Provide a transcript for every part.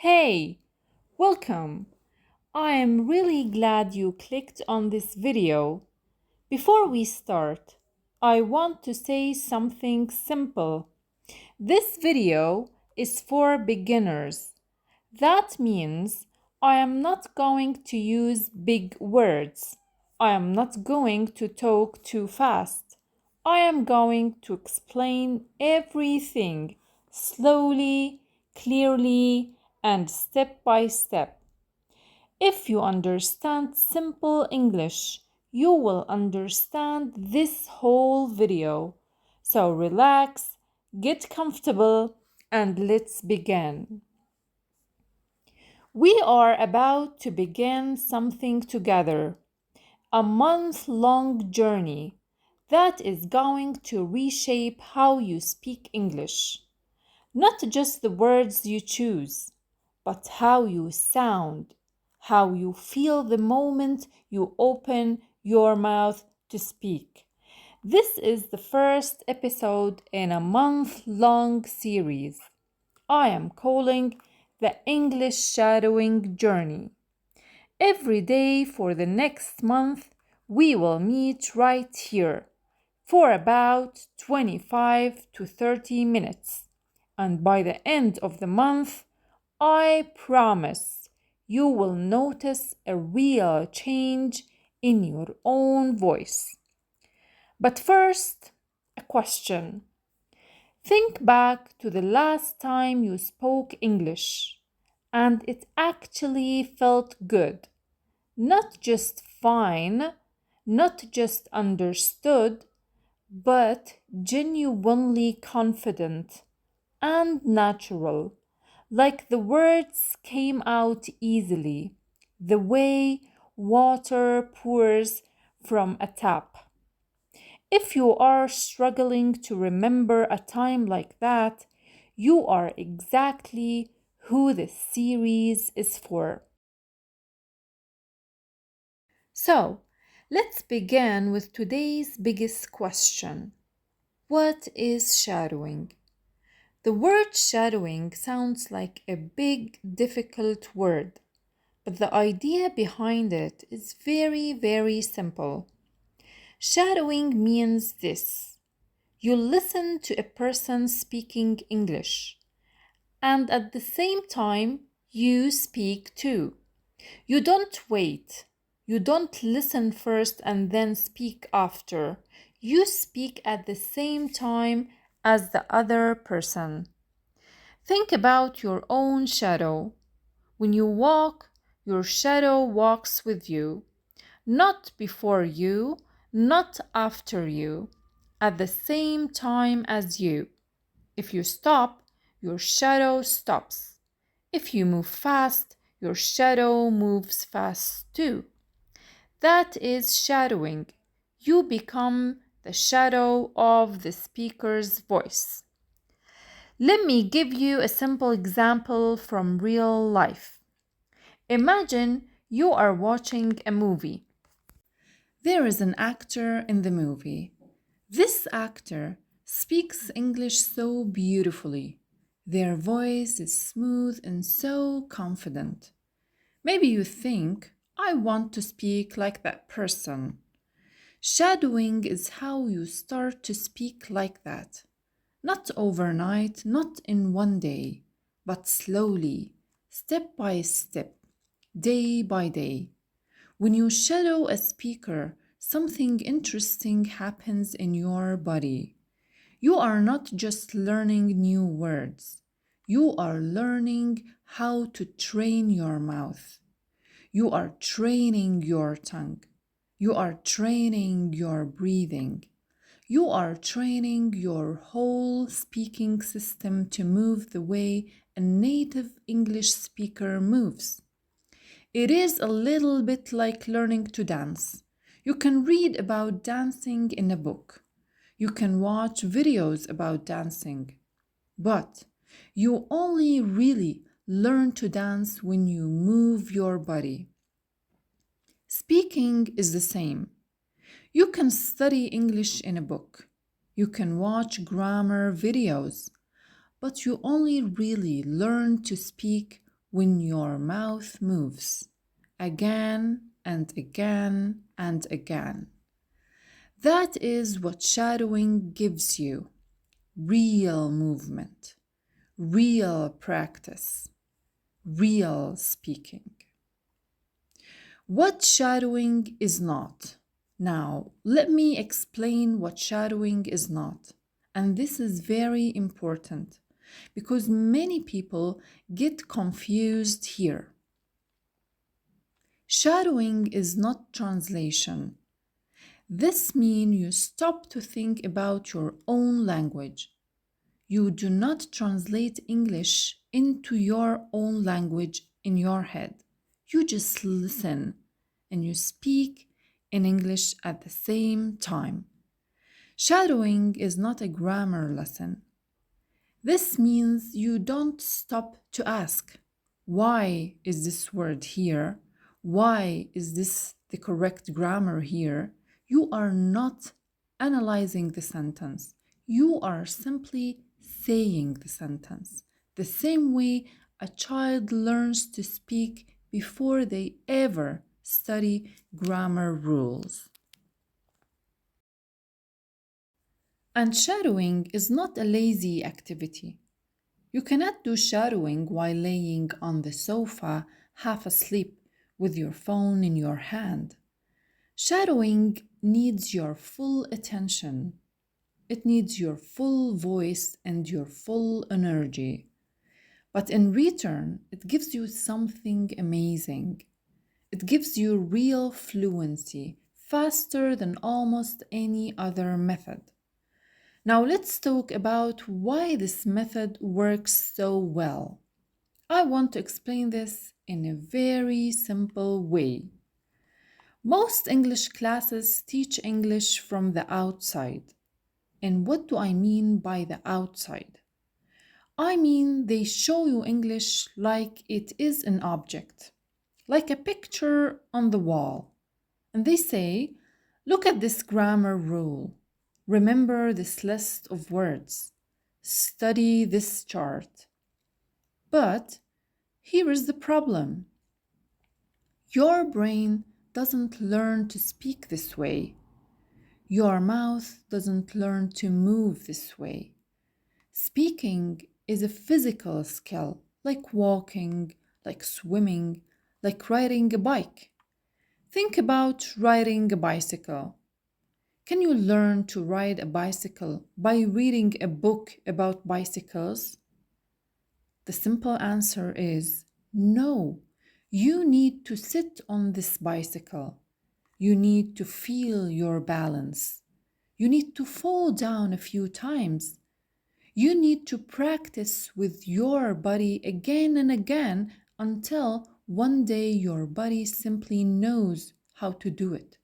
Hey, welcome. I am really glad you clicked on this video. Before we start, I want to say something simple. This video is for beginners. That means I am not going to use big words. I am not going to talk too fast. I am going to explain everything slowly, clearly, and step by step. If you understand simple English, you will understand this whole video. So relax, get comfortable, and let's begin. We are about to begin something together, a month-long journey that is going to reshape how you speak English. Not just the words you choose, but how you sound, how you feel the moment you open your mouth to speak. This is the first episode in a month-long series I am calling the English Shadowing Journey. Every day for the next month, we will meet right here for about 25 to 30 minutes. And by the end of the month, I promise you will notice a real change in your own voice. But first, a question. Think back to the last time you spoke English and it actually felt good. Not just fine, not just understood, but genuinely confident and natural, like the words came out easily, the way water pours from a tap. If you are struggling to remember a time like that, you are exactly who this series is for. So, let's begin with today's biggest question. What is shadowing? The word shadowing sounds like a big, difficult word, but the idea behind it is very, very simple. Shadowing means this: you listen to a person speaking English, and at the same time, you speak too. You don't wait. You don't listen first and then speak after. You speak at the same time as the other person. Think about your own shadow. When you walk, your shadow walks with you, not before you, not after you, at the same time as you. If you stop, your shadow stops. If you move fast, your shadow moves fast too. That is shadowing. You become the shadow of the speaker's voice. Let me give you a simple example from real life. Imagine you are watching a movie. There is an actor in the movie. This actor speaks English so beautifully. Their voice is smooth and so confident. Maybe you think, I want to speak like that person. Shadowing is how you start to speak like that. Not overnight, not in one day, but slowly, step by step, day by day. When you shadow a speaker, something interesting happens in your body. You are not just learning new words, you are learning how to train your mouth. You are training your tongue. You are training your breathing. You are training your whole speaking system to move the way a native English speaker moves. It is a little bit like learning to dance. You can read about dancing in a book. You can watch videos about dancing. But you only really learn to dance when you move your body. Speaking is the same. You can study English in a book. You can watch grammar videos. But you only really learn to speak when your mouth moves again and again and again. That is what shadowing gives you: real movement, real practice, real speaking. What shadowing is not. Now, let me explain what shadowing is not. And this is very important because many people get confused here. Shadowing is not translation. This means you stop to think about your own language. You do not translate English into your own language in your head. You just listen and you speak in English at the same time. Shadowing is not a grammar lesson. This means you don't stop to ask, why is this word here? Why is this the correct grammar here? You are not analyzing the sentence. You are simply saying the sentence. The same way a child learns to speak before they ever study grammar rules. And shadowing is not a lazy activity. You cannot do shadowing while laying on the sofa, half asleep, with your phone in your hand. Shadowing needs your full attention. It needs your full voice and your full energy. But in return, it gives you something amazing. It gives you real fluency, faster than almost any other method. Now let's talk about why this method works so well. I want to explain this in a very simple way. Most English classes teach English from the outside. And what do I mean by the outside? I mean they show you English like it is an object, like a picture on the wall. And they say, look at this grammar rule. Remember this list of words. Study this chart. But here is the problem. Your brain doesn't learn to speak this way. Your mouth doesn't learn to move this way. Speaking is a physical skill, like walking, like swimming, like riding a bike. Think about riding a bicycle. Can you learn to ride a bicycle by reading a book about bicycles? The simple answer is no. You need to sit on this bicycle. You need to feel your balance. You need to fall down a few times. You need to practice with your body again and again until one day your body simply knows how to do it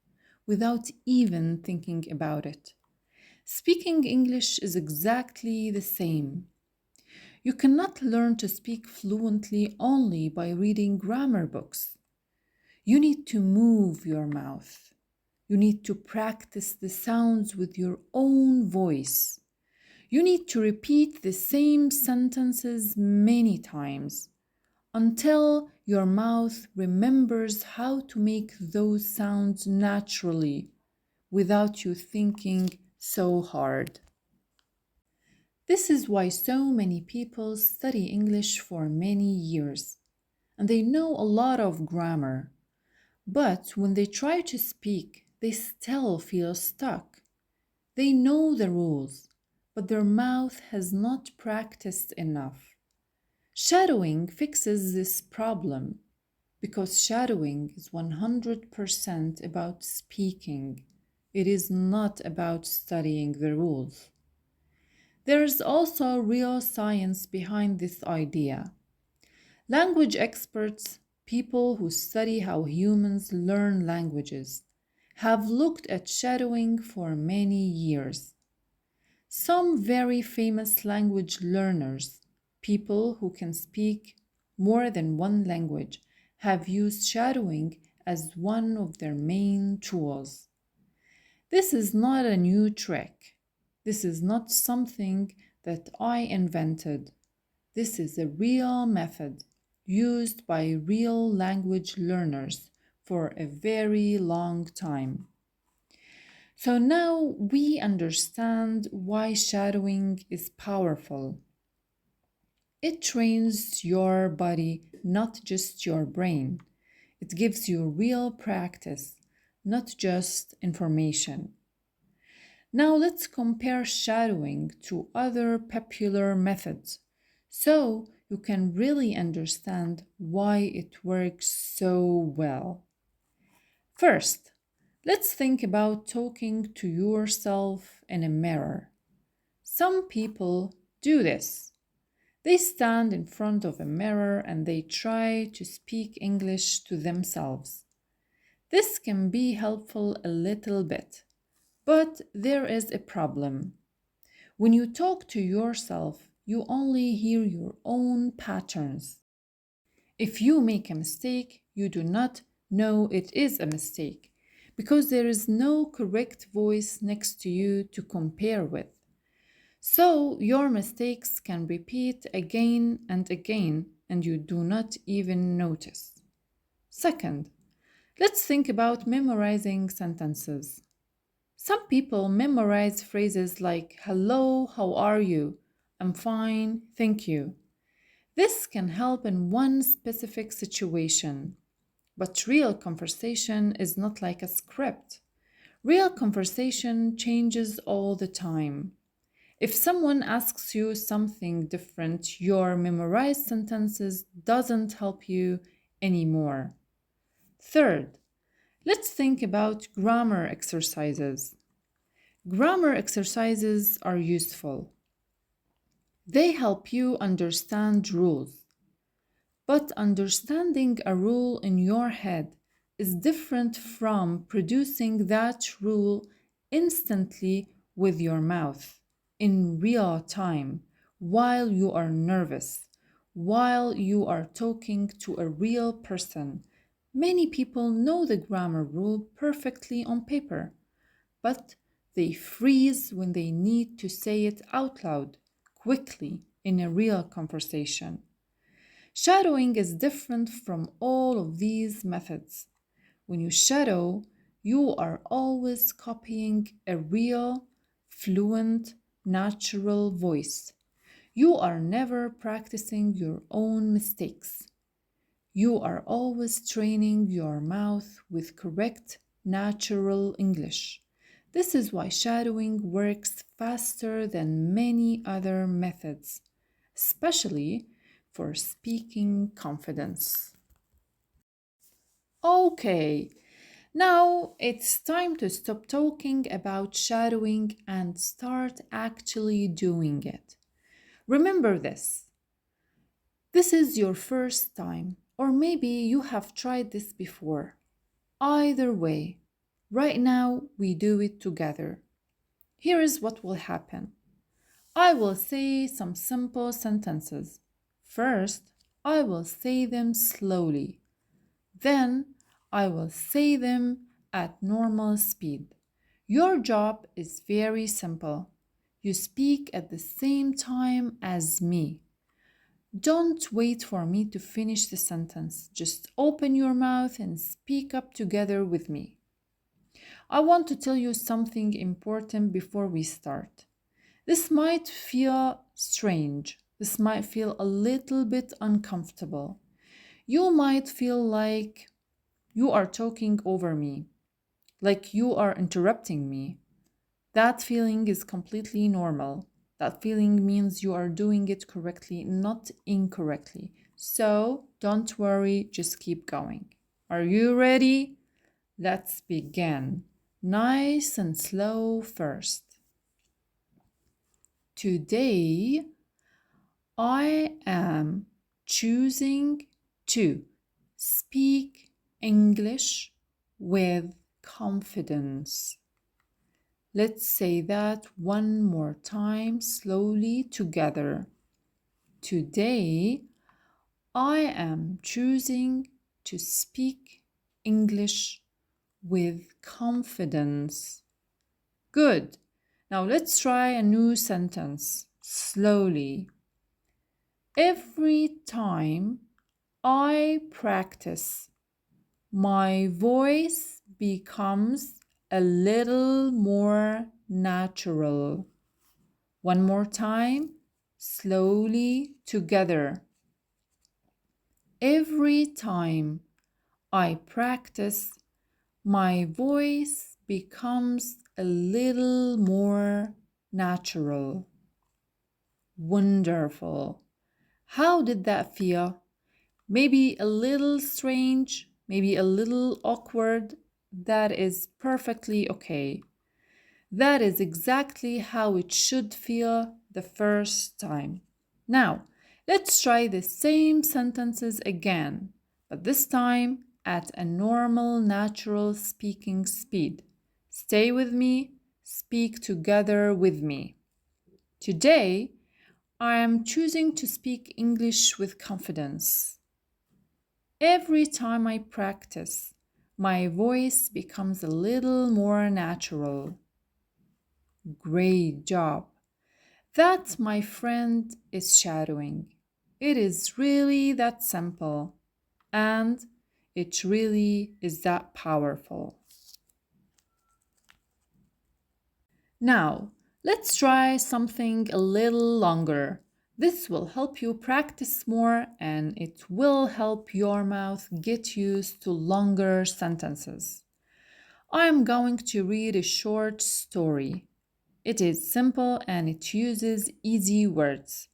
without even thinking about it. Speaking English is exactly the same. You cannot learn to speak fluently only by reading grammar books. You need to move your mouth. You need to practice the sounds with your own voice. You need to repeat the same sentences many times until your mouth remembers how to make those sounds naturally without you thinking so hard. This is why so many people study English for many years and they know a lot of grammar. But when they try to speak, they still feel stuck. They know the rules, but their mouth has not practiced enough. Shadowing fixes this problem because shadowing is 100% about speaking. It is not about studying the rules. There is also real science behind this idea. Language experts, people who study how humans learn languages, have looked at shadowing for many years. Some very famous language learners, people who can speak more than one language, have used shadowing as one of their main tools. This is not a new trick. This is not something that I invented. This is a real method. used by real language learners for a very long time. So now we understand why shadowing is powerful. It trains your body, not just your brain. It gives you real practice, not just information. Now let's compare shadowing to other popular methods so you can really understand why it works so well. First, let's think about talking to yourself in a mirror. Some people do this. They stand in front of a mirror and they try to speak English to themselves. This can be helpful a little bit, but there is a problem. When you talk to yourself, you only hear your own patterns. If you make a mistake, you do not know it is a mistake because there is no correct voice next to you to compare with. So your mistakes can repeat again and again and you do not even notice. Second, let's think about memorizing sentences. Some people memorize phrases like, "Hello, how are you? I'm fine, thank you." This can help in one specific situation, but real conversation is not like a script. Real conversation changes all the time. If someone asks you something different, your memorized sentences doesn't help you anymore. Third, let's think about grammar exercises. Grammar exercises are useful. They help you understand rules. But understanding a rule in your head is different from producing that rule instantly with your mouth in real time while you are nervous, while you are talking to a real person. Many people know the grammar rule perfectly on paper, but they freeze when they need to say it out loud, quickly, in a real conversation. Shadowing is different from all of these methods. When you shadow, you are always copying a real, fluent, natural voice. You are never practicing your own mistakes. You are always training your mouth with correct, natural English. This is why shadowing works faster than many other methods, especially for speaking confidence. Okay, now it's time to stop talking about shadowing and start actually doing it. Remember this. This is your first time, or maybe you have tried this before. Either way, right now we do it together. Here is what will happen. I will say some simple sentences. First, I will say them slowly. Then, I will say them at normal speed. Your job is very simple. You speak at the same time as me. Don't wait for me to finish the sentence. Just open your mouth and speak up together with me. I want to tell you something important before we start. This might feel strange. This might feel a little bit uncomfortable. You might feel like you are talking over me, like you are interrupting me. That feeling is completely normal. That feeling means you are doing it correctly, not incorrectly. So don't worry, just keep going. Are you ready? Let's begin. Nice and slow first. Today, I am choosing to speak English with confidence. Let's say that one more time slowly together. Today, I am choosing to speak English with confidence. Good. Now let's try a new sentence slowly. Every time I practice, my voice becomes a little more natural. One more time, slowly together. Every time I practice, my voice becomes a little more natural. Wonderful. How did that feel? Maybe a little strange, maybe a little awkward. That is perfectly okay. That is exactly how it should feel the first time. Now, let's try the same sentences again, but this time at a normal, natural speaking speed. Stay with me, speak together with me. Today, I am choosing to speak English with confidence. Every time I practice, my voice becomes a little more natural. Great job. That, my friend, is shadowing. It is really that simple, and it really is that powerful. Now, let's try something a little longer. This will help you practice more and it will help your mouth get used to longer sentences. I'm going to read a short story. It is simple and it uses easy words.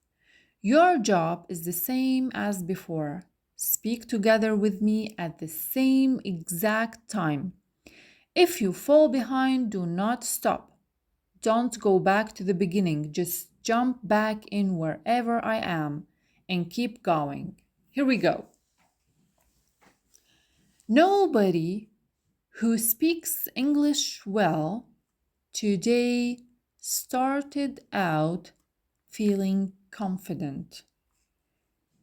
Your job is the same as before. Speak together with me at the same exact time. If you fall behind, do not stop. Don't go back to the beginning. Just jump back in wherever I am and keep going. Here we go. Nobody who speaks English well today started out feeling confident.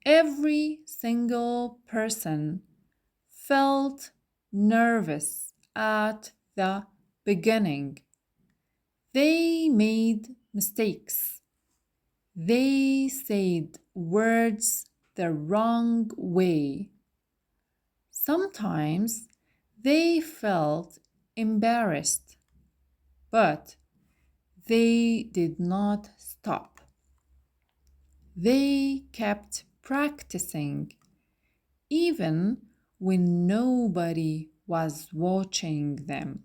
Every single person felt nervous at the beginning. They made mistakes. They said words the wrong way. Sometimes they felt embarrassed, but they did not stop. They kept practicing even when nobody was watching them.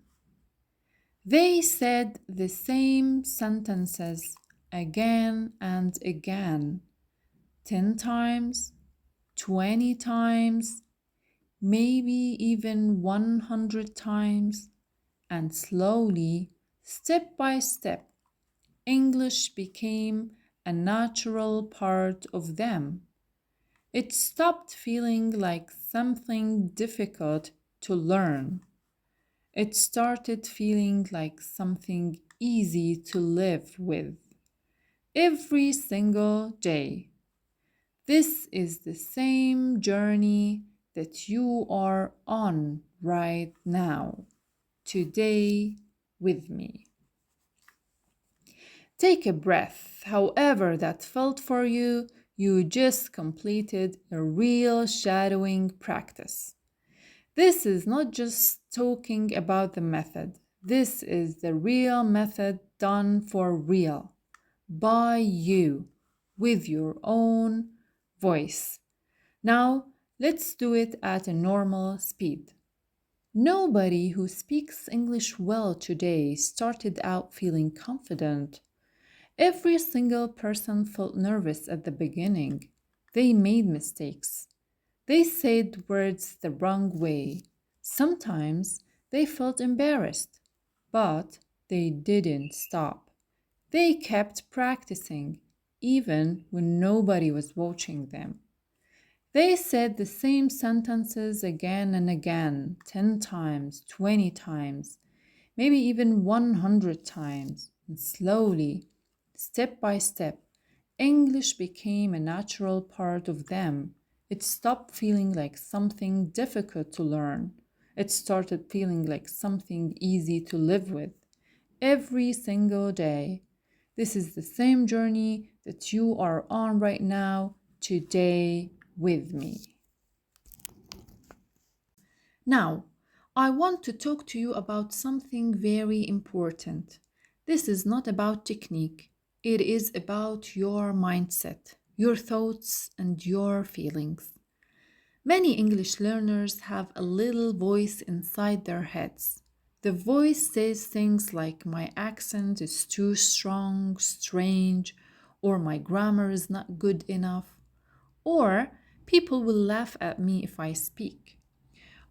They said the same sentences again and again, 10 times, 20 times, maybe even 100 times, and slowly, step by step, English became a natural part of them. It stopped feeling like something difficult to learn. It started feeling like something easy to live with every single day. This is the same journey that you are on right now, today with me. Take a breath, however that felt for you. You just completed a real shadowing practice. This is not just talking about the method. This is the real method done for real, by you, with your own voice. Now, let's do it at a normal speed. Nobody who speaks English well today started out feeling confident. Every single person felt nervous at the beginning. They made mistakes. They said words the wrong way. Sometimes they felt embarrassed, but they didn't stop. They kept practicing, even when nobody was watching them. They said the same sentences again and again, 10 times, 20 times, maybe even 100 times, and slowly, step by step, English became a natural part of them. It stopped feeling like something difficult to learn. It started feeling like something easy to live with every single day. This is the same journey that you are on right now, today, with me. Now, I want to talk to you about something very important. This is not about technique, it is about your mindset, your thoughts, and your feelings. Many English learners have a little voice inside their heads. The voice says things like, my accent is too strong, strange, or my grammar is not good enough, or people will laugh at me if I speak.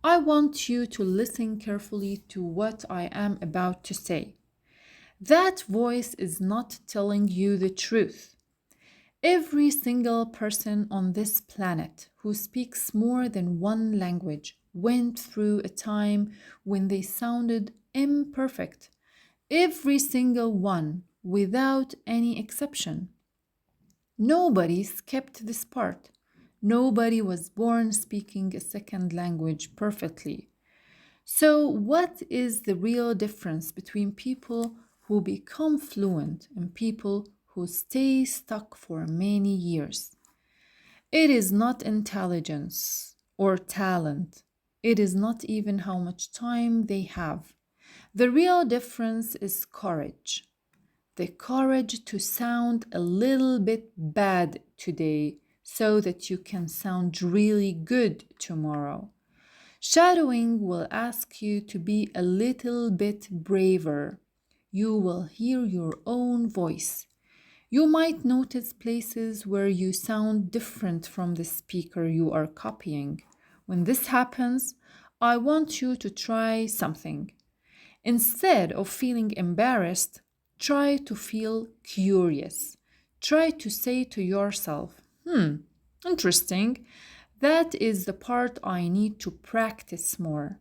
I want you to listen carefully to what I am about to say. That voice is not telling you the truth. Every single person on this planet who speaks more than one language went through a time when they sounded imperfect. Every single one, without any exception. Nobody skipped this part. Nobody was born speaking a second language perfectly. So, what is the real difference between people who become fluent and people who stay stuck for many years? It is not intelligence or talent. It is not even how much time they have. The real difference is courage. The courage to sound a little bit bad today so that you can sound really good tomorrow. Shadowing will ask you to be a little bit braver. You will hear your own voice. You might notice places where you sound different from the speaker you are copying. When this happens, I want you to try something. Instead of feeling embarrassed, try to feel curious. Try to say to yourself, interesting. That is the part I need to practice more.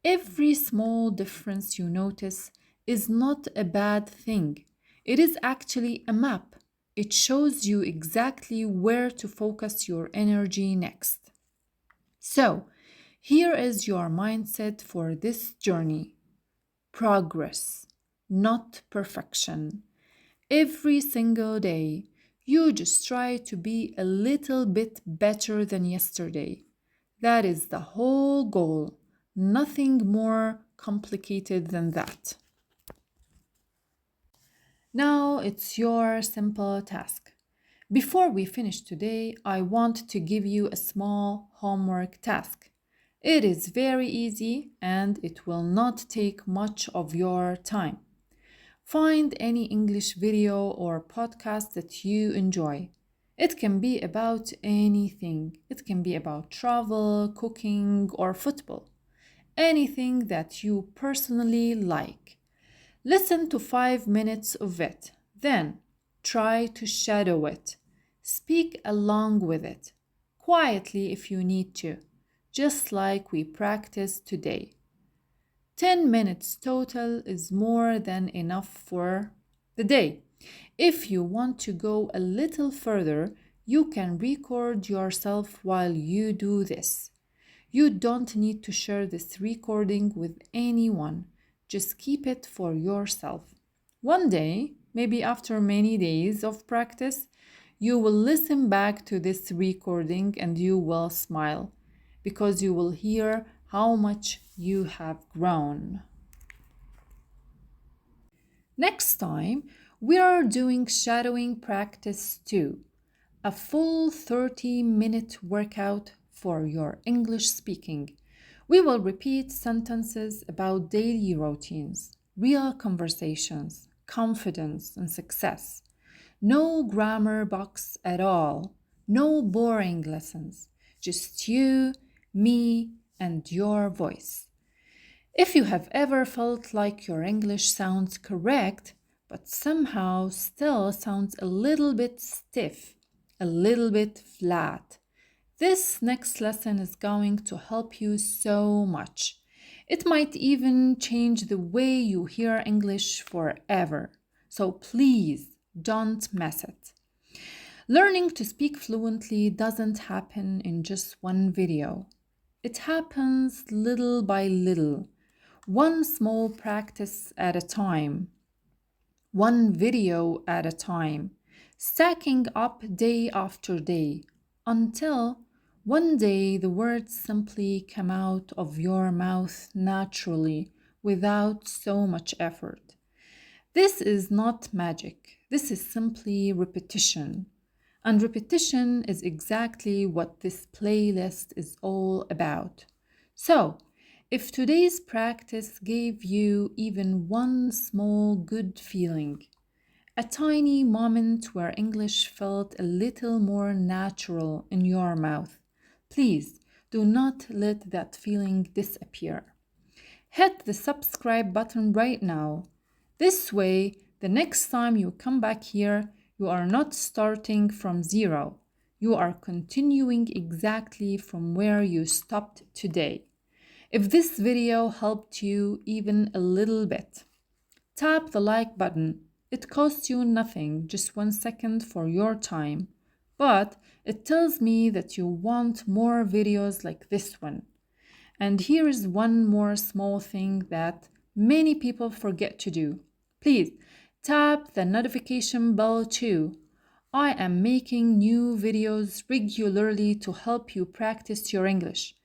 Every small difference you notice is not a bad thing. It is actually a map. It shows you exactly where to focus your energy next. So, here is your mindset for this journey: progress, not perfection. Every single day, you just try to be a little bit better than yesterday. That is the whole goal. Nothing more complicated than that. Now it's your simple task. Before we finish today, I want to give you a small homework task. It is very easy and it will not take much of your time. Find any English video or podcast that you enjoy. It can be about anything. It can be about travel, cooking, or football. Anything that you personally like. Listen to 5 minutes of it. Then try to shadow it. Speak along with it, quietly if you need to, just like we practiced today. 10 minutes total is more than enough for the day. If you want to go a little further, you can record yourself while you do this. You don't need to share this recording with anyone. Just keep it for yourself. One day, maybe after many days of practice, you will listen back to this recording and you will smile because you will hear how much you have grown. Next time, we are doing shadowing practice 2, a full 30-minute workout for your English speaking. We will repeat sentences about daily routines, real conversations, confidence, and success. No grammar box at all, no boring lessons, just you, me, and your voice. If you have ever felt like your English sounds correct, but somehow still sounds a little bit stiff, a little bit flat, this next lesson is going to help you so much. It might even change the way you hear English forever. So please don't mess it. Learning to speak fluently doesn't happen in just one video. It happens little by little, one small practice at a time, one video at a time, stacking up day after day until One day the words simply come out of your mouth naturally without so much effort. This is not magic. This is simply repetition. And repetition is exactly what this playlist is all about. So, if today's practice gave you even one small good feeling, a tiny moment where English felt a little more natural in your mouth, please do not let that feeling disappear. Hit the subscribe button right now. This way, the next time you come back here, you are not starting from zero. You are continuing exactly from where you stopped today. If this video helped you even a little bit, tap the like button. It costs you nothing, just 1 second for your time. But it tells me that you want more videos like this one. And here is one more small thing that many people forget to do. Please tap the notification bell too. I am making new videos regularly to help you practice your English.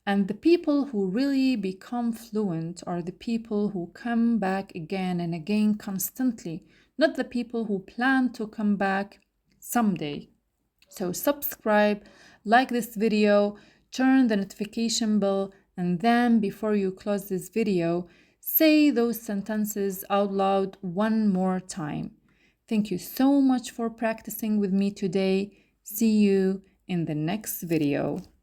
And the people who really become fluent are the people who come back again and again constantly, not the people who plan to come back someday. So subscribe, like this video, turn the notification bell, and then before you close this video, say those sentences out loud one more time. Thank you so much for practicing with me today. See you in the next video.